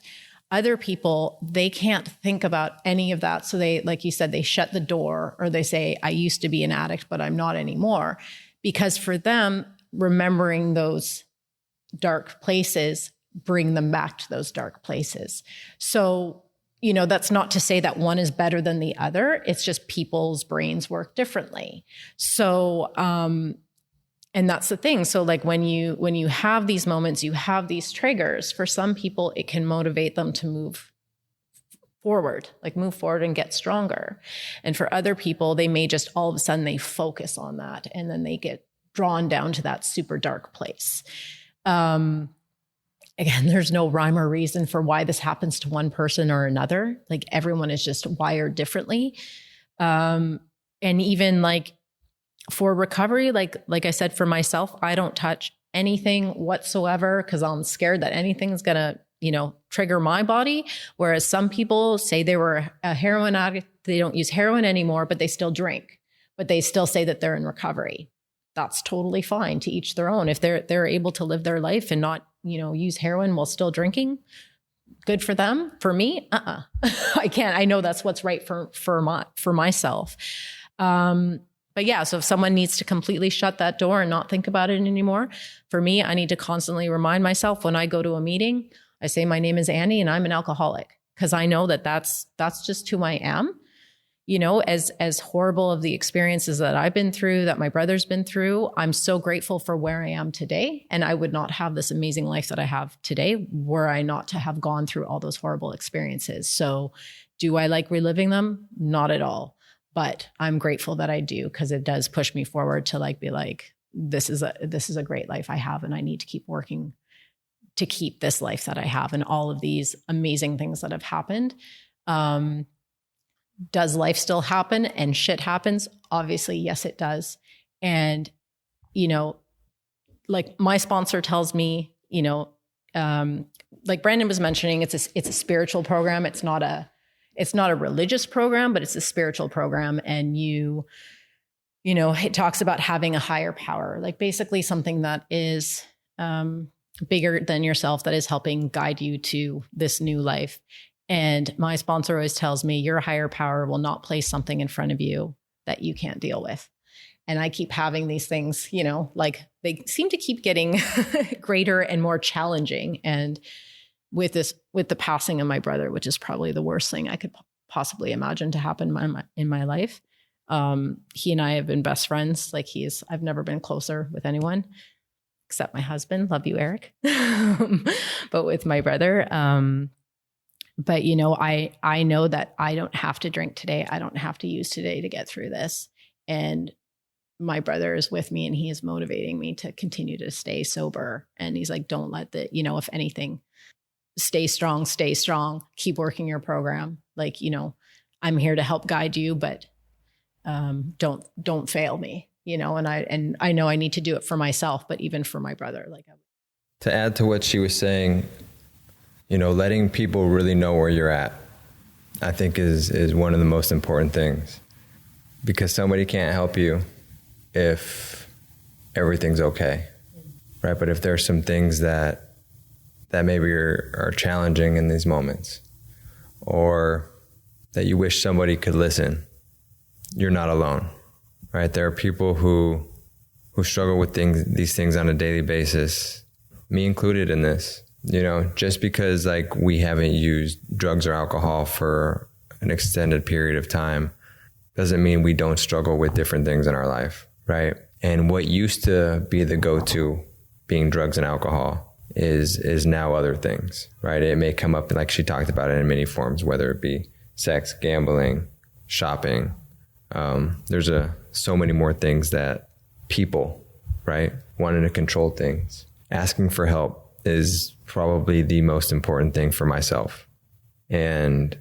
Other people, they can't think about any of that. So they, like you said, they shut the door, or they say, I used to be an addict, but I'm not anymore. Because for them, remembering those dark places bring them back to those dark places. So, you know, that's not to say that one is better than the other. It's just people's brains work differently. So, and that's the thing. So like when you have these moments, you have these triggers, for some people, it can motivate them to move forward and get stronger. And for other people, they may just all of a sudden they focus on that, and then they get drawn down to that super dark place. Again, there's no rhyme or reason for why this happens to one person or another. Like everyone is just wired differently. And even like, for recovery, like I said, for myself, I don't touch anything whatsoever because I'm scared that anything's going to, you know, trigger my body. Whereas some people say they were a heroin addict, they don't use heroin anymore, but they still drink, but they still say that they're in recovery. That's totally fine, to each their own. If they're able to live their life and not, you know, use heroin while still drinking, good for them. For me, I can't. I know that's what's right for myself. But yeah, so if someone needs to completely shut that door and not think about it anymore, for me, I need to constantly remind myself when I go to a meeting, I say, my name is Annie and I'm an alcoholic, because I know that that's just who I am. You know, as horrible of the experiences that I've been through, that my brother's been through, I'm so grateful for where I am today. And I would not have this amazing life that I have today were I not to have gone through all those horrible experiences. So do I like reliving them? Not at all. But I'm grateful that I do, because it does push me forward to like be like, this is a great life I have, and I need to keep working to keep this life that I have and all of these amazing things that have happened. Does life still happen and shit happens? Obviously, yes, it does. And, you know, like my sponsor tells me, you know, like Brandon was mentioning, it's a spiritual program. It's not a religious program, but it's a spiritual program. And you know, it talks about having a higher power, like basically something that is bigger than yourself, that is helping guide you to this new life. And my sponsor always tells me, your higher power will not place something in front of you that you can't deal with. And I keep having these things, like they seem to keep getting greater and more challenging. And with the passing of my brother, which is probably the worst thing I could possibly imagine to happen in my life. He and I have been best friends. Like I've never been closer with anyone except my husband. Love you, Eric. But with my brother, but I know that I don't have to drink today. I don't have to use today to get through this. And my brother is with me and he is motivating me to continue to stay sober. And he's like, don't let if anything, stay strong, keep working your program. Like, I'm here to help guide you, but don't fail me, and I know I need to do it for myself, but even for my brother, to add to what she was saying, letting people really know where you're at, I think is one of the most important things, because somebody can't help you if everything's okay. Right. But if there's some things that maybe are challenging in these moments, or that you wish somebody could listen, you're not alone, right? There are people who struggle with these things on a daily basis, me included in this. Just because we haven't used drugs or alcohol for an extended period of time doesn't mean we don't struggle with different things in our life, right? And what used to be the go-to, being drugs and alcohol, is now other things, right? It may come up, like she talked about it, in many forms, whether it be sex, gambling, shopping. There's so many more things that people, right, wanting to control things. Asking for help is probably the most important thing for myself. And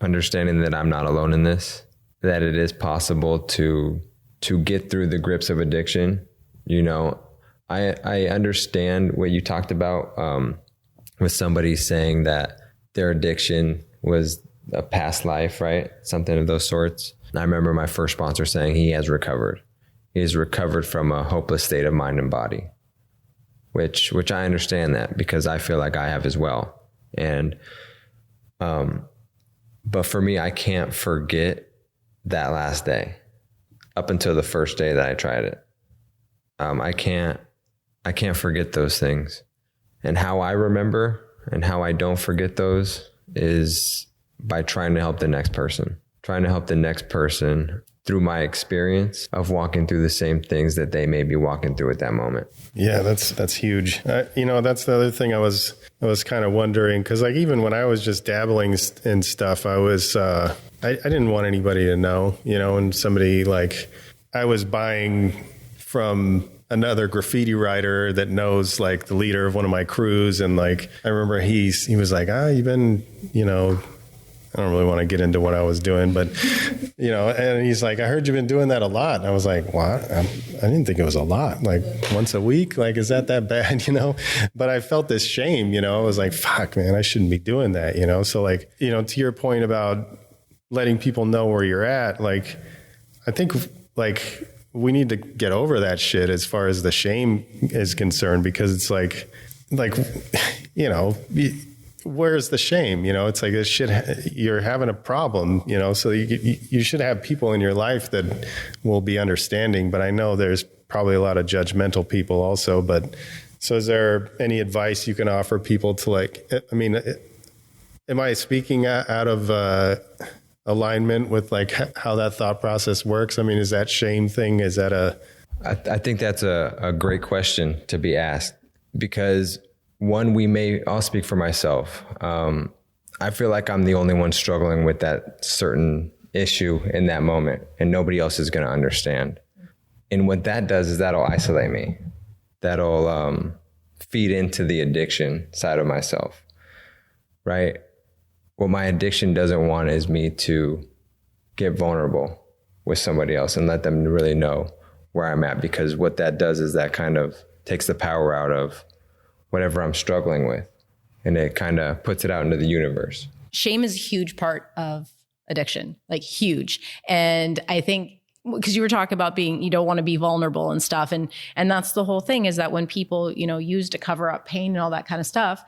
understanding that I'm not alone in this, that it is possible to get through the grips of addiction. I understand what you talked about with somebody saying that their addiction was a past life, right? Something of those sorts. And I remember my first sponsor saying he has recovered. He has recovered from a hopeless state of mind and body, which I understand that, because I feel like I have as well. And, but for me, I can't forget that last day up until the first day that I tried it. I can't forget those things. And how I remember and how I don't forget those is by trying to help the next person through my experience of walking through the same things that they may be walking through at that moment. Yeah, that's huge. That's the other thing I was kind of wondering, because even when I was just dabbling in stuff, I was I didn't want anybody to know, and somebody I was buying from another graffiti writer that knows the leader of one of my crews. And I remember he was like, you've been, I don't really want to get into what I was doing, but, and he's like, I heard you've been doing that a lot. And I was like, what? I didn't think it was a lot. Once a week, is that bad? But I felt this shame, I was like, fuck, man, I shouldn't be doing that, So to your point about letting people know where you're at, I think we need to get over that shit as far as the shame is concerned, because it's where's the shame? It's this shit, you're having a problem, so you should have people in your life that will be understanding. But I know there's probably a lot of judgmental people also. But so is there any advice you can offer people to am I speaking out of, alignment with how that thought process works? Is that shame thing, is that I think that's a great question to be asked, because one, I'll speak for myself. I feel like I'm the only one struggling with that certain issue in that moment, and nobody else is going to understand. And what that does is that'll isolate me. That'll feed into the addiction side of myself, right? What my addiction doesn't want is me to get vulnerable with somebody else and let them really know where I'm at, because what that does is that kind of takes the power out of whatever I'm struggling with, and it kind of puts it out into the universe. Shame is a huge part of addiction, huge. And I think, because you were talking about you don't want to be vulnerable and stuff. And that's the whole thing, is that when people, use to cover up pain and all that kind of stuff,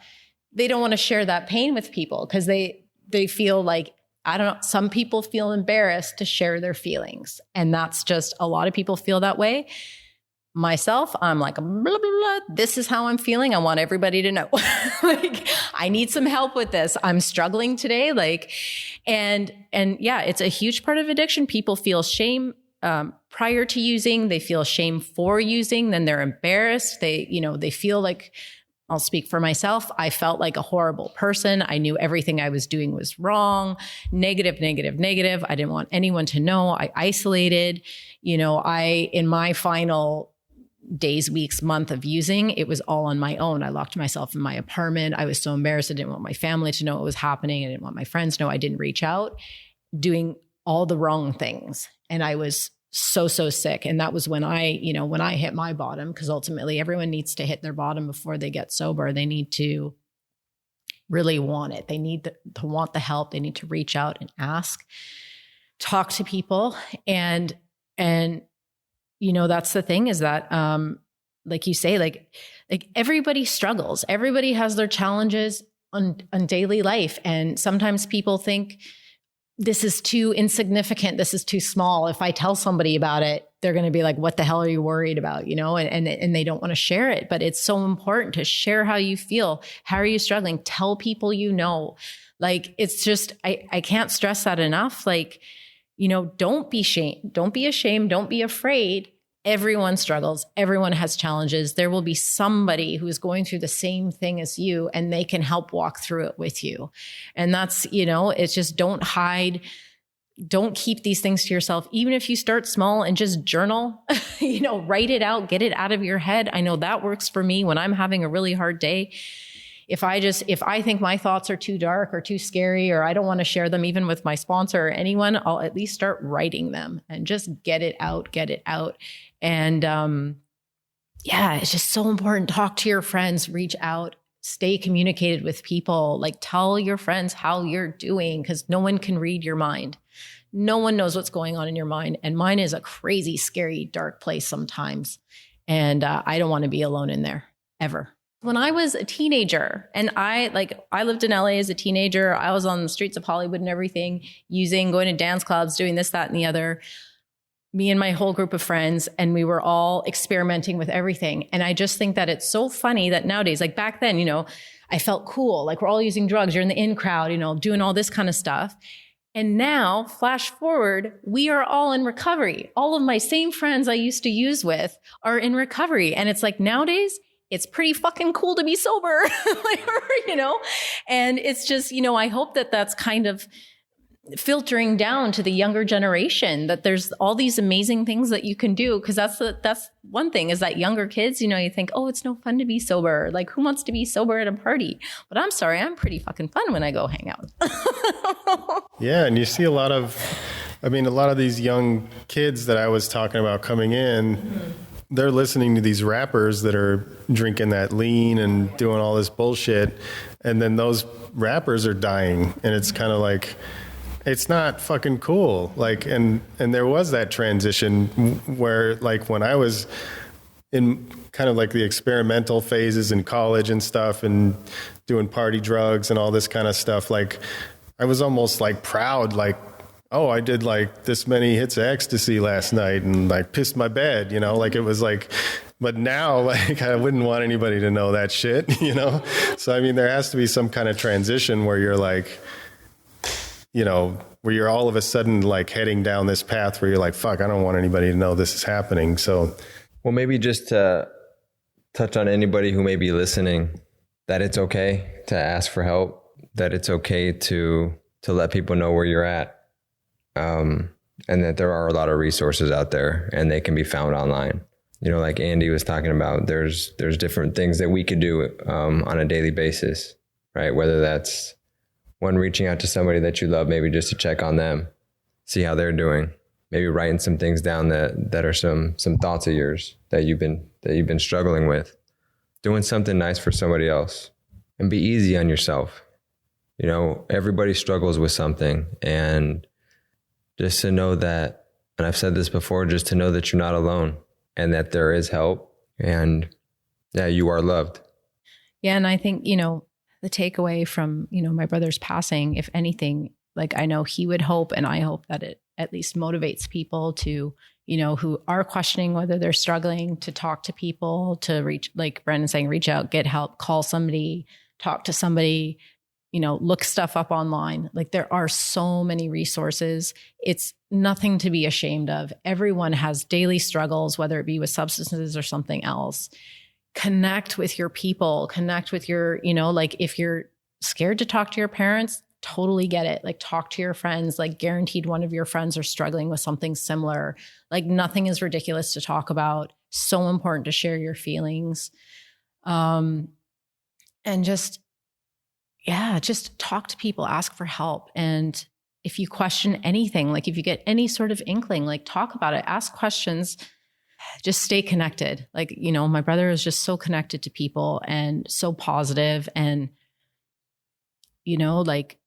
they don't want to share that pain with people, because they feel like I don't know, some people feel embarrassed to share their feelings. And that's just, a lot of people feel that way. Myself, I'm like, blah, blah, blah. This is how I'm feeling. I want everybody to know. Like, I need some help with this. I'm struggling today. Like, and yeah, it's a huge part of addiction. People feel shame prior to using. They feel shame for using. Then they're embarrassed. They feel like, I'll speak for myself. I felt like a horrible person. I knew everything I was doing was wrong. Negative, negative, negative. I didn't want anyone to know. I isolated. In my final days, weeks, month of using, it was all on my own. I locked myself in my apartment. I was so embarrassed. I didn't want my family to know what was happening. I didn't want my friends to know. I didn't reach out, doing all the wrong things. And I was so sick. And that was when I hit my bottom, because ultimately everyone needs to hit their bottom before they get sober. They need to really want it. They need to want the help. They need to reach out and ask, talk to people. And that's the thing, is that, like you say, like everybody struggles. Everybody has their challenges on daily life. And sometimes people think this is too insignificant. This is too small. If I tell somebody about it, they're going to be like, what the hell are you worried about? And they don't want to share it, but it's so important to share how you feel. How are you struggling? Tell people, like, it's just, I can't stress that enough. Like, don't be ashamed. Don't be afraid. Everyone struggles. Everyone has challenges. There will be somebody who is going through the same thing as you, and they can help walk through it with you. And that's, it's just, don't hide. Don't keep these things to yourself. Even if you start small and just journal, write it out, get it out of your head. I know that works for me when I'm having a really hard day. If I think my thoughts are too dark or too scary, or I don't want to share them even with my sponsor or anyone, I'll at least start writing them and just get it out. And it's just so important. Talk to your friends, reach out, stay communicated with people. Like, tell your friends how you're doing, because no one can read your mind. No one knows what's going on in your mind. And mine is a crazy, scary, dark place sometimes. And I don't want to be alone in there ever. When I was a teenager, and I lived in LA as a teenager, I was on the streets of Hollywood and everything, going to dance clubs, doing this, that, and the other, me and my whole group of friends, and we were all experimenting with everything. And I just think that it's so funny that nowadays, like back then, I felt cool, like we're all using drugs, you're in the in crowd, doing all this kind of stuff. And now, flash forward, we are all in recovery. All of my same friends I used to use with are in recovery. And it's like, nowadays, it's pretty fucking cool to be sober, and it's just, I hope that that's kind of filtering down to the younger generation, that there's all these amazing things that you can do. Cause that's one thing, is that younger kids, you think, oh, it's no fun to be sober. Like, who wants to be sober at a party? But I'm sorry, I'm pretty fucking fun when I go hang out. Yeah. And you see a lot of these young kids that I was talking about coming in, they're listening to these rappers that are drinking that lean and doing all this bullshit. And then those rappers are dying. And it's kind of like, it's not fucking cool. Like, and there was that transition where, like, when I was in kind of like the experimental phases in college and stuff, and doing party drugs and all this kind of stuff, like, I was almost like proud, like, oh, I did like this many hits of ecstasy last night and like pissed my bed, like it was like, but now, like, I wouldn't want anybody to know that shit, So, there has to be some kind of transition where you're like, where you're all of a sudden like heading down this path where you're like, fuck, I don't want anybody to know this is happening. So, well, maybe just to touch on anybody who may be listening, that it's okay to ask for help, that it's okay to let people know where you're at. And that there are a lot of resources out there, and they can be found online. Like Andy was talking about, there's different things that we could do on a daily basis, right? Whether that's one, reaching out to somebody that you love, maybe just to check on them, see how they're doing, maybe writing some things down that are some thoughts of yours that you've been struggling with, doing something nice for somebody else, and be easy on yourself. Everybody struggles with something, and just to know that, and I've said this before, just to know that you're not alone, and that there is help, and yeah, you are loved. Yeah. And I think, the takeaway from, my brother's passing, if anything, Like, I know he would hope, and I hope that it at least motivates people to, you know, who are questioning whether they're struggling, to talk to people, to reach, like Brandon's saying, reach out, get help, call somebody, talk to somebody, you know, look stuff up online. Like, there are so many resources. It's nothing to be ashamed of. Everyone has daily struggles, whether it be with substances or something else. Connect with your people, connect with your, you know, like if you're scared to talk to your parents, totally get it. Like, talk to your friends, like guaranteed one of your friends are struggling with something similar. Like, nothing is ridiculous to talk about. So important to share your feelings. And just talk to people, ask for help. And if you question anything, like if you get any sort of inkling, like talk about it, ask questions, just stay connected. Like, you know, my brother is just so connected to people and so positive, and, you know, like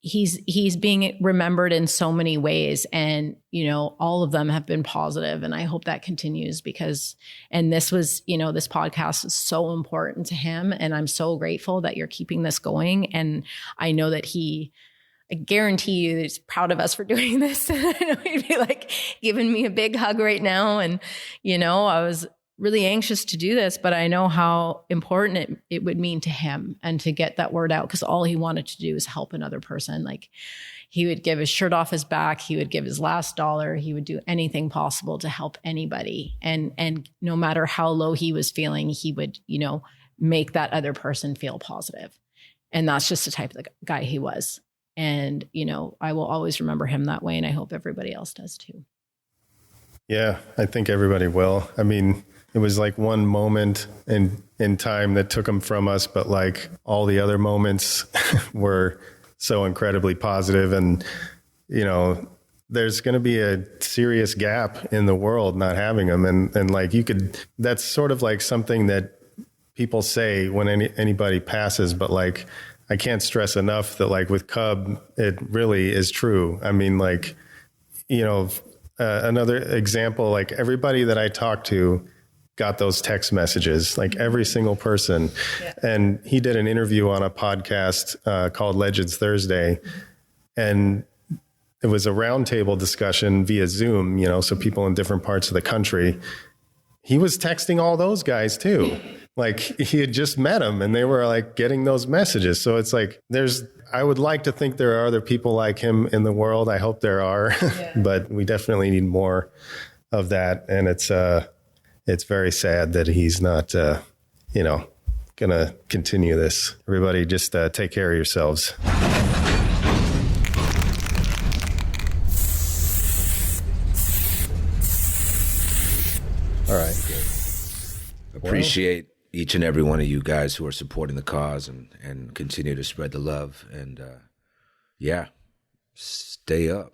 he's being remembered in so many ways, and, you know, all of them have been positive, and I hope that continues because, and this was, you know, this podcast is so important to him, and I'm so grateful that you're keeping this going. And I know that I guarantee you he's proud of us for doing this. I know he'd be like giving me a big hug right now. And, you know, I was really anxious to do this, but I know how important it would mean to him and to get that word out, because all he wanted to do is help another person. Like, he would give his shirt off his back. He would give his last dollar. He would do anything possible to help anybody. And no matter how low he was feeling, he would, you know, make that other person feel positive. And that's just the type of guy he was. And, you know, I will always remember him that way. And I hope everybody else does too. Yeah, I think everybody will. I mean, it was like one moment in time that took him from us, but like all the other moments were so incredibly positive. And, you know, there's going to be a serious gap in the world not having him. And like that's sort of like something that people say when anybody passes, but like, I can't stress enough that like with Cub, it really is true. I mean, like, you know, another example, like everybody that I talked to got those text messages, like every single person. Yeah. And he did an interview on a podcast called Legends Thursday. And it was a roundtable discussion via Zoom, you know, so people in different parts of the country. He was texting all those guys too. Like, he had just met them and they were like getting those messages. So it's like, I would like to think there are other people like him in the world. I hope there are, yeah. But we definitely need more of that. And it's very sad that he's not, you know, going to continue this. Everybody just take care of yourselves. All right. Good. Appreciate each and every one of you guys who are supporting the cause and continue to spread the love. And yeah, stay up.